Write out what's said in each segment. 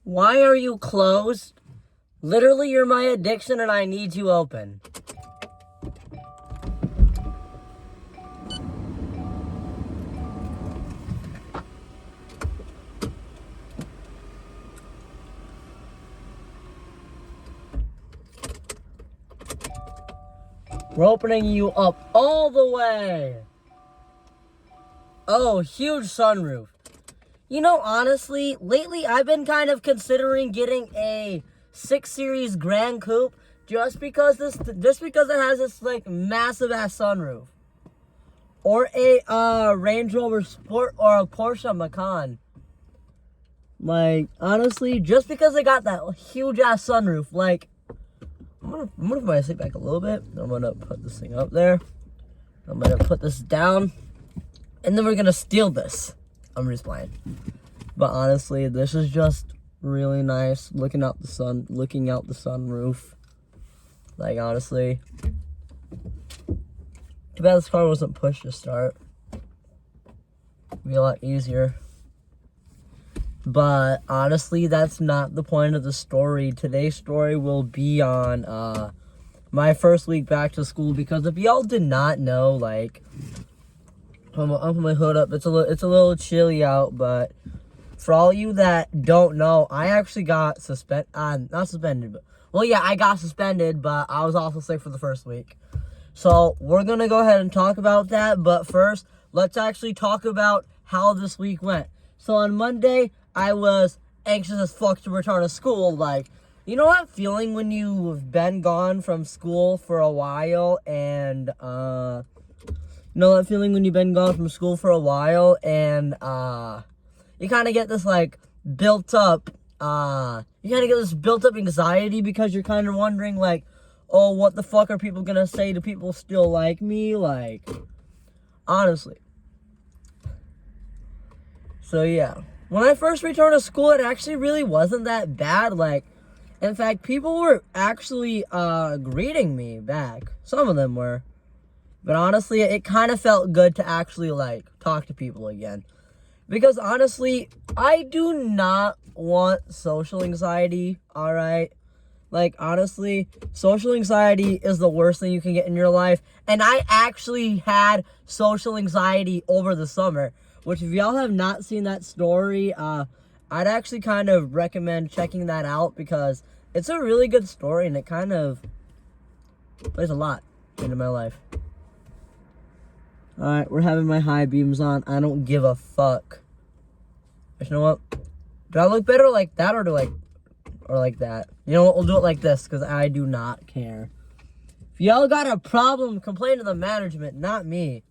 Why are you closed? Literally, you're my addiction and I need you open. We're opening you up all the way. Oh, huge sunroof. You know, honestly, lately I've been kind of considering getting a 6 Series Grand Coupe just because it has this like massive ass sunroof. Or a Range Rover Sport or a Porsche Macan. Like, honestly, just because they got that huge ass sunroof, like, I'm gonna put my seat back a little bit. I'm gonna put this thing up there. I'm gonna put this down. And then we're gonna steal this. I'm just playing. But honestly, this is just really nice. Looking out the sunroof. Like, honestly. Too bad this car wasn't pushed to start. It'd be a lot easier. But honestly, that's not the point of the story. Today's story will be on my first week back to school, because if y'all did not know, like, I'm gonna put my hood up. It's a little chilly out, but for all you that don't know, I actually got not suspended, but well, yeah, I got suspended, but I was also sick for the first week. So we're gonna go ahead and talk about that. But first, let's actually talk about how this week went. So on Monday, I was anxious as fuck to return to school. Like, you know that feeling when you've been gone from school for a while and, you know that feeling when you've been gone from school for a while and, you kind of get this, like, built up anxiety because you're kind of wondering, like, oh, what the fuck are people gonna say? Do people still like me? Like, honestly. So, yeah. When I first returned to school, it actually really wasn't that bad. Like, in fact, people were actually greeting me back. Some of them were. But honestly, it kind of felt good to actually, like, talk to people again. Because honestly, I do not want social anxiety, alright? Like, honestly, social anxiety is the worst thing you can get in your life. And I actually had social anxiety over the summer. Which, if y'all have not seen that story, I'd actually kind of recommend checking that out, because it's a really good story and it kind of plays a lot into my life. Alright, we're having my high beams on. I don't give a fuck. But you know what? Do I look better like that or like that? You know what? We'll do it like this, because I do not care. If y'all got a problem, complain to the management, not me.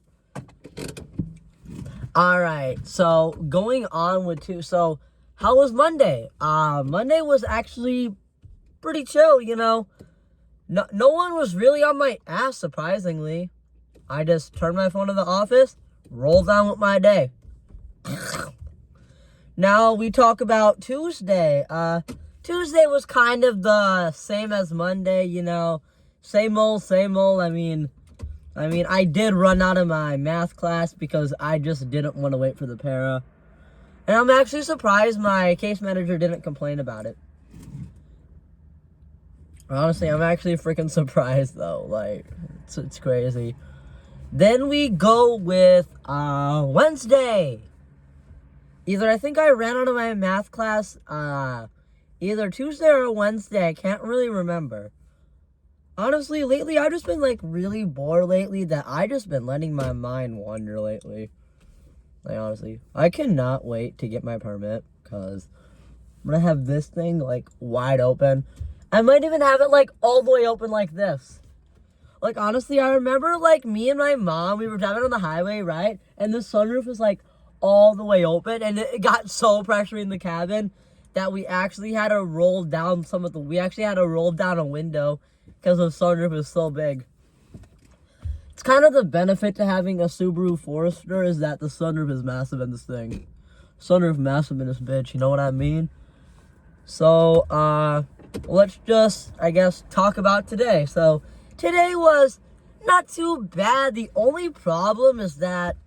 Alright, so going on with so how was Monday? Monday was actually pretty chill, you know. No one was really on my ass, surprisingly. I just turned my phone to the office, rolled on with my day. Now we talk about Tuesday. Tuesday was kind of the same as Monday, you know. Same old, same old. I mean, I did run out of my math class because I just didn't want to wait for the para. And I'm actually surprised my case manager didn't complain about it. Honestly, I'm actually freaking surprised, though. Like, it's crazy. Then we go with Wednesday. I think I ran out of my math class either Tuesday or Wednesday. I can't really remember. Honestly, lately, I've just been, like, really bored lately that I just been letting my mind wander lately. Like, honestly, I cannot wait to get my permit, because I'm gonna have this thing, like, wide open. I might even have it, like, all the way open like this. Like, honestly, I remember, like, me and my mom, we were driving on the highway, right? And the sunroof was, like, all the way open, and it got so pressured in the cabin that we actually had to roll down a window because the sunroof is so big. It's kind of the benefit to having a Subaru Forester is that the sunroof is massive in this thing. Sunroof massive in this bitch, you know what I mean? So, let's just, I guess, talk about today. So, today was not too bad. The only problem is that,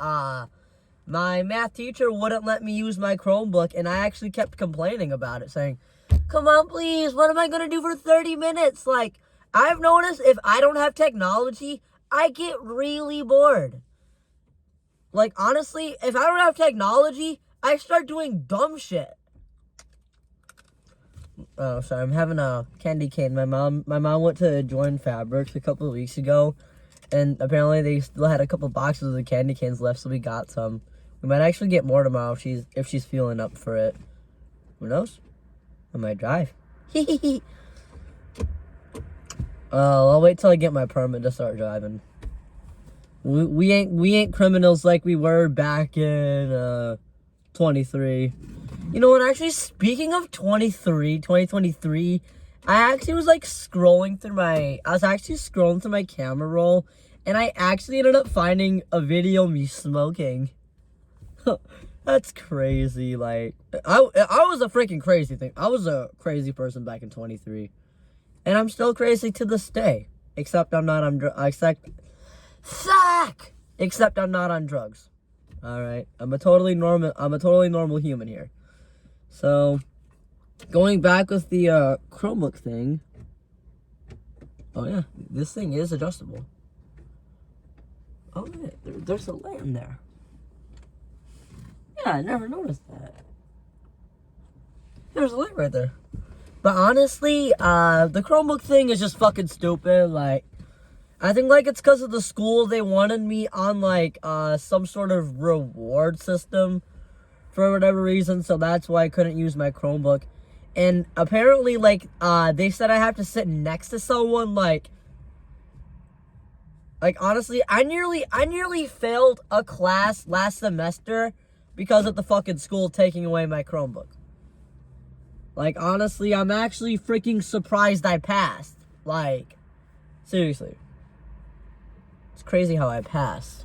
my math teacher wouldn't let me use my Chromebook, and I actually kept complaining about it, saying, Come on, please. What am I going to do for 30 minutes? Like, I've noticed if I don't have technology, I get really bored. Like, honestly, if I don't have technology, I start doing dumb shit. Oh, sorry, I'm having a candy cane. My mom went to join Fabrics a couple of weeks ago, and apparently they still had a couple boxes of candy canes left, so we got some. We might actually get more tomorrow if she's feeling up for it. Who knows? I might drive. I'll wait till I get my permit to start driving. We ain't criminals like we were back in 23. You know what, actually, speaking of 2023, I actually was like scrolling through my camera roll, and I actually ended up finding a video of me smoking. That's crazy. Like, I was a freaking crazy thing. I was a crazy person back in 23. And I'm still crazy to this day. Except I'm not on Except I'm not on drugs. Alright. I'm a totally normal human here. So, going back with the Chromebook thing. Oh yeah, this thing is adjustable. Oh yeah, there's a light in there. Yeah, I never noticed that. There's a light right there. But honestly, the Chromebook thing is just fucking stupid. Like, I think like it's because of the school. They wanted me on like some sort of reward system for whatever reason, so that's why I couldn't use my Chromebook. And apparently, like, they said I have to sit next to someone. Like honestly, I nearly failed a class last semester because of the fucking school taking away my Chromebook. Like, honestly, I'm actually freaking surprised I passed. Like, seriously. It's crazy how I passed.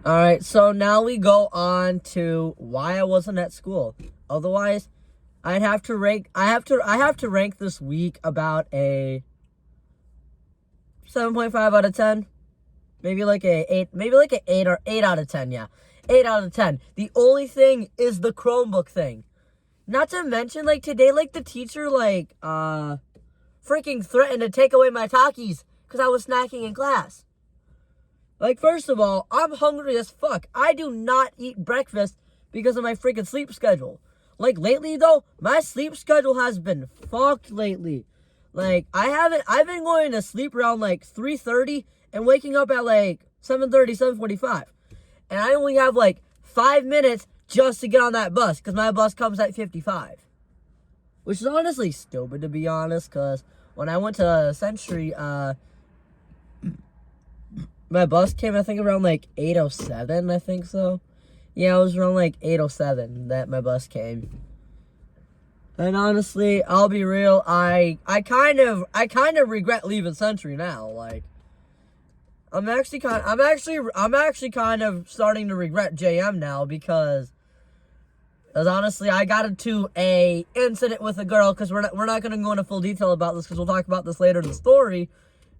Alright, so now we go on to why I wasn't at school. Otherwise, I have to rank this week about a 7.5 out of 10. Maybe like a 8, maybe like an 8 or 8 out of 10, yeah. 8 out of 10. The only thing is the Chromebook thing. Not to mention, like, today, like, the teacher, like, freaking threatened to take away my Takis because I was snacking in class. Like, first of all, I'm hungry as fuck. I do not eat breakfast because of my freaking sleep schedule. Like, lately, though, my sleep schedule has been fucked lately. Like, I've been going to sleep around, like, 3:30 and waking up at, like, 7:30, 7:45. And I only have, like, 5 minutes just to get on that bus, because my bus comes at 55. Which is honestly stupid, to be honest, because when I went to Century, my bus came, I think, around, like, 8:07, I think so. Yeah, it was around, like, 8:07 that my bus came. And honestly, I'll be real, I kind of regret leaving Century now, like. I'm actually kind of starting to regret JM now because honestly, I got into a incident with a girl, because we're not going to go into full detail about this because we'll talk about this later in the story.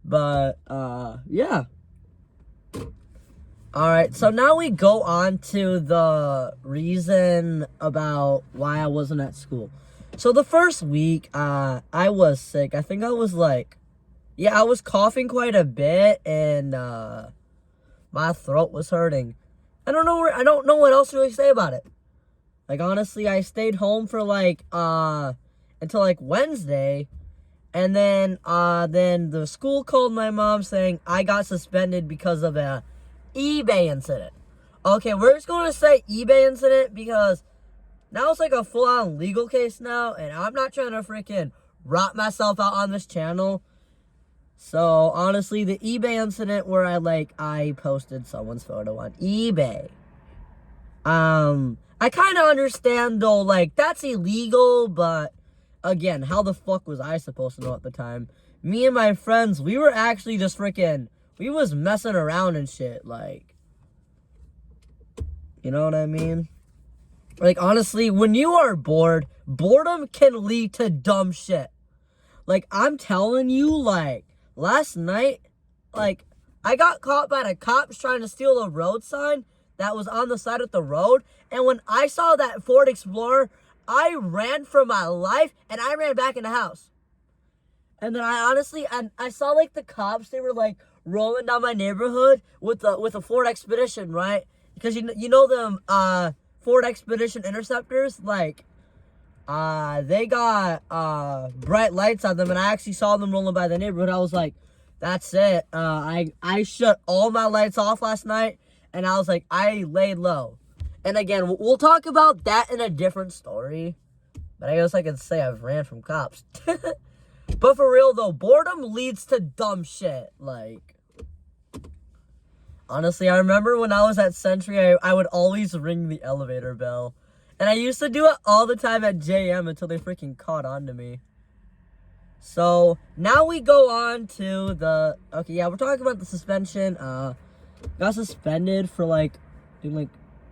But, yeah. Alright, so now we go on to the reason about why I wasn't at school. So the first week, I was sick. I think I was like, yeah, I was coughing quite a bit, and my throat was hurting. I don't know what else to really say about it. Like, honestly, I stayed home for like until like Wednesday, and then the school called my mom saying I got suspended because of a eBay incident. Okay, we're just going to say eBay incident because now it's like a full-on legal case now, and I'm not trying to freaking rot myself out on this channel. So, honestly, the eBay incident where I posted someone's photo on eBay. I kind of understand, though, like, that's illegal, but, again, how the fuck was I supposed to know at the time? Me and my friends, we were actually just freaking, we was messing around and shit, like, you know what I mean? Like, honestly, when you are bored, boredom can lead to dumb shit. Like, I'm telling you, like, last night, like, I got caught by the cops trying to steal a road sign that was on the side of the road. And when I saw that Ford Explorer, I ran for my life, and I ran back in the house. And then I saw like the cops. They were like rolling down my neighborhood with a Ford Expedition, right? Because you know them Ford Expedition Interceptors, like they got bright lights on them, and I actually saw them rolling by the neighborhood. I was like, that's it. I shut all my lights off last night, and I was like, I laid low. And again, we'll talk about that in a different story. But I guess I could say I've ran from cops. But for real though, boredom leads to dumb shit. Like, honestly, I remember when I was at Century, I would always ring the elevator bell. And I used to do it all the time at JM until they freaking caught on to me. So, now we go on to the... Okay, yeah, we're talking about the suspension. Got suspended for like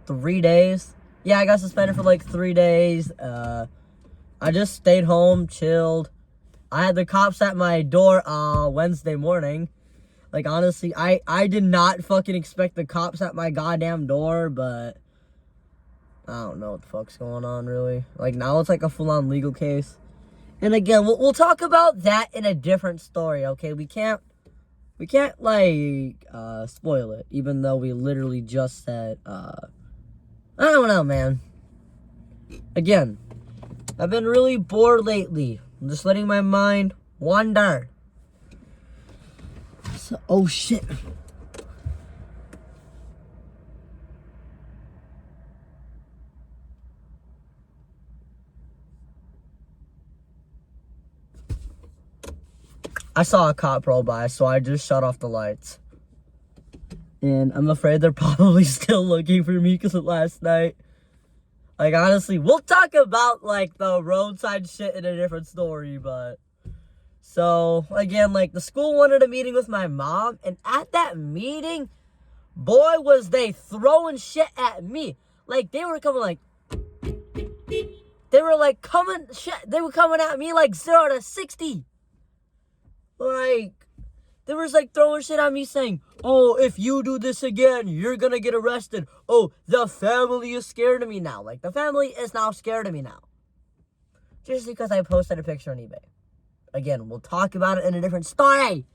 3 days. Yeah, I got suspended for like 3 days. I just stayed home, chilled. I had the cops at my door Wednesday morning. Like, honestly, I did not fucking expect the cops at my goddamn door, but I don't know what the fuck's going on, really. Like, now it's like a full-on legal case. And again, we'll talk about that in a different story, okay? We can't like, spoil it, even though we literally just said, I don't know, man. Again, I've been really bored lately. I'm just letting my mind wander. So, oh shit. I saw a cop roll by, so I just shut off the lights. And I'm afraid they're probably still looking for me because of last night. Like, honestly, we'll talk about, like, the roadside shit in a different story, but... So, again, like, the school wanted a meeting with my mom, and at that meeting, boy, was they throwing shit at me. Like, they were coming, like... They were coming at me, like, 0 to 60. Like, they were, like, throwing shit at me, saying, oh, if you do this again, you're gonna get arrested. Oh, the family is scared of me now. Like, the family is now scared of me now. Just because I posted a picture on eBay. Again, we'll talk about it in a different story.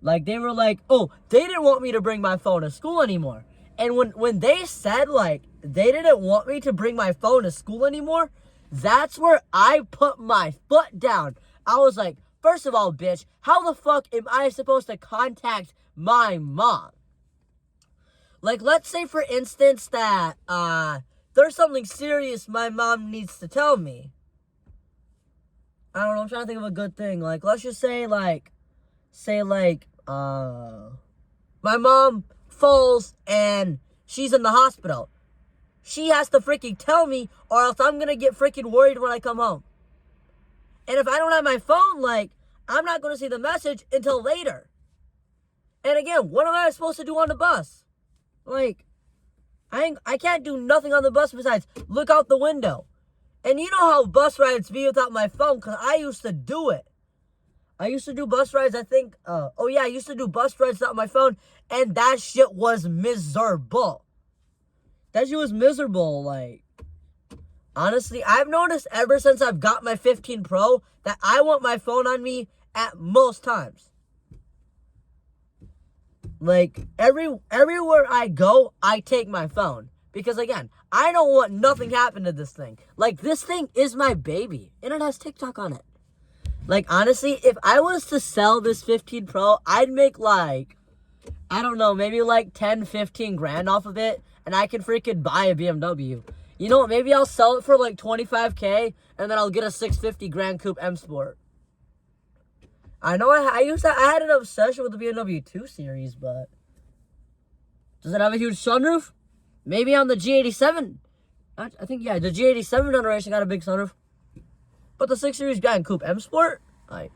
Like, they were like, oh, they didn't want me to bring my phone to school anymore. And when they said, like, they didn't want me to bring my phone to school anymore, that's where I put my foot down. I was like, first of all, bitch, how the fuck am I supposed to contact my mom? Like, let's say, for instance, that, there's something serious my mom needs to tell me. I don't know, I'm trying to think of a good thing. Like, let's just say, my mom falls and she's in the hospital. She has to freaking tell me, or else I'm gonna get freaking worried when I come home. And if I don't have my phone, like, I'm not going to see the message until later. And again, what am I supposed to do on the bus? Like, I can't do nothing on the bus besides look out the window. And you know how bus rides be without my phone, because I used to do it. I used to do bus rides, I used to do bus rides without my phone, and that shit was miserable. That shit was miserable, like. Honestly, I've noticed ever since I've got my 15 Pro that I want my phone on me at most times. Like, everywhere I go, I take my phone. Because, again, I don't want nothing happen to this thing. Like, this thing is my baby. And it has TikTok on it. Like, honestly, if I was to sell this 15 Pro, I'd make, like, I don't know, maybe, like, 10, 15 grand off of it. And I can freaking buy a BMW. You know what, maybe I'll sell it for, like, 25K. And then I'll get a 650 Grand Coupe M Sport. I know I had an obsession with the BMW 2 Series, but... Does it have a huge sunroof? Maybe on the G87. I think, yeah, the G87 generation got a big sunroof. But the 6 Series Grand Coupe M Sport? I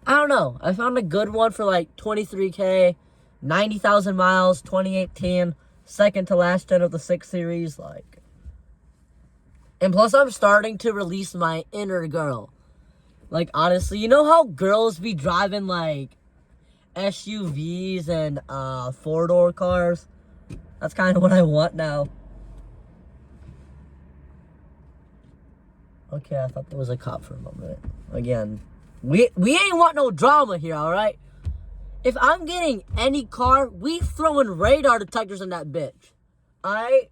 don't know. I found a good one for like 23K, 90,000 miles, 2018. Second to last gen of the 6 Series, like. And plus, I'm starting to release my inner girl. Like, honestly, you know how girls be driving, like, SUVs and 4-door cars? That's kind of what I want now. Okay, I thought there was a cop for a moment. Again, we ain't want no drama here, all right? If I'm getting any car, we throwing radar detectors in that bitch. All right?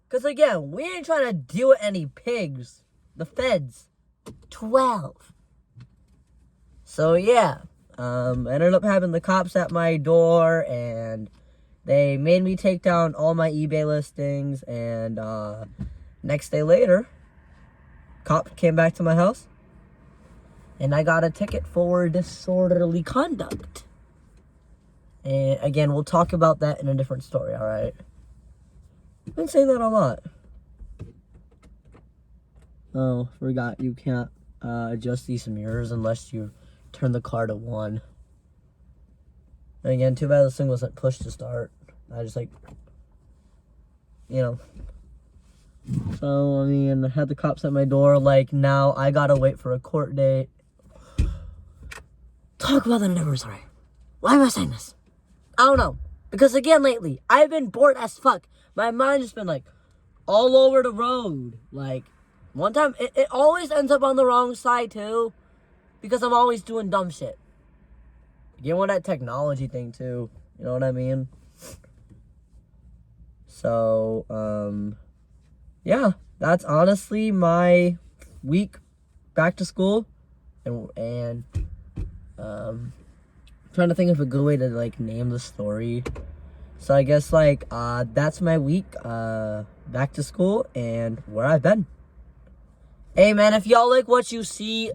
Because, again, we ain't trying to deal with any pigs. The feds. 12. So, yeah. I ended up having the cops at my door, and they made me take down all my eBay listings, and next day later, cop came back to my house, and I got a ticket for disorderly conduct. And again, we'll talk about that in a different story, all right? I've been saying that a lot. Oh, forgot you can't adjust these mirrors unless you turn the car to 1. And again, too bad this thing wasn't pushed to start. I just like, you know. So, I mean, I had the cops at my door. Like, now I gotta wait for a court date. Talk about the numbers, sorry. Why am I saying this? I don't know. Because again, lately, I've been bored as fuck. My mind has been like all over the road. Like, one time, it always ends up on the wrong side too. Because I'm always doing dumb shit. Again, with that technology thing too. You know what I mean? So, yeah. That's honestly my week back to school. And trying to think of a good way to like name the story. So I guess like that's my week back to school and where I've been. Hey man, if y'all like what you see,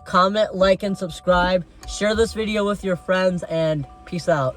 comment, like, and subscribe. Share this video with your friends, and peace out.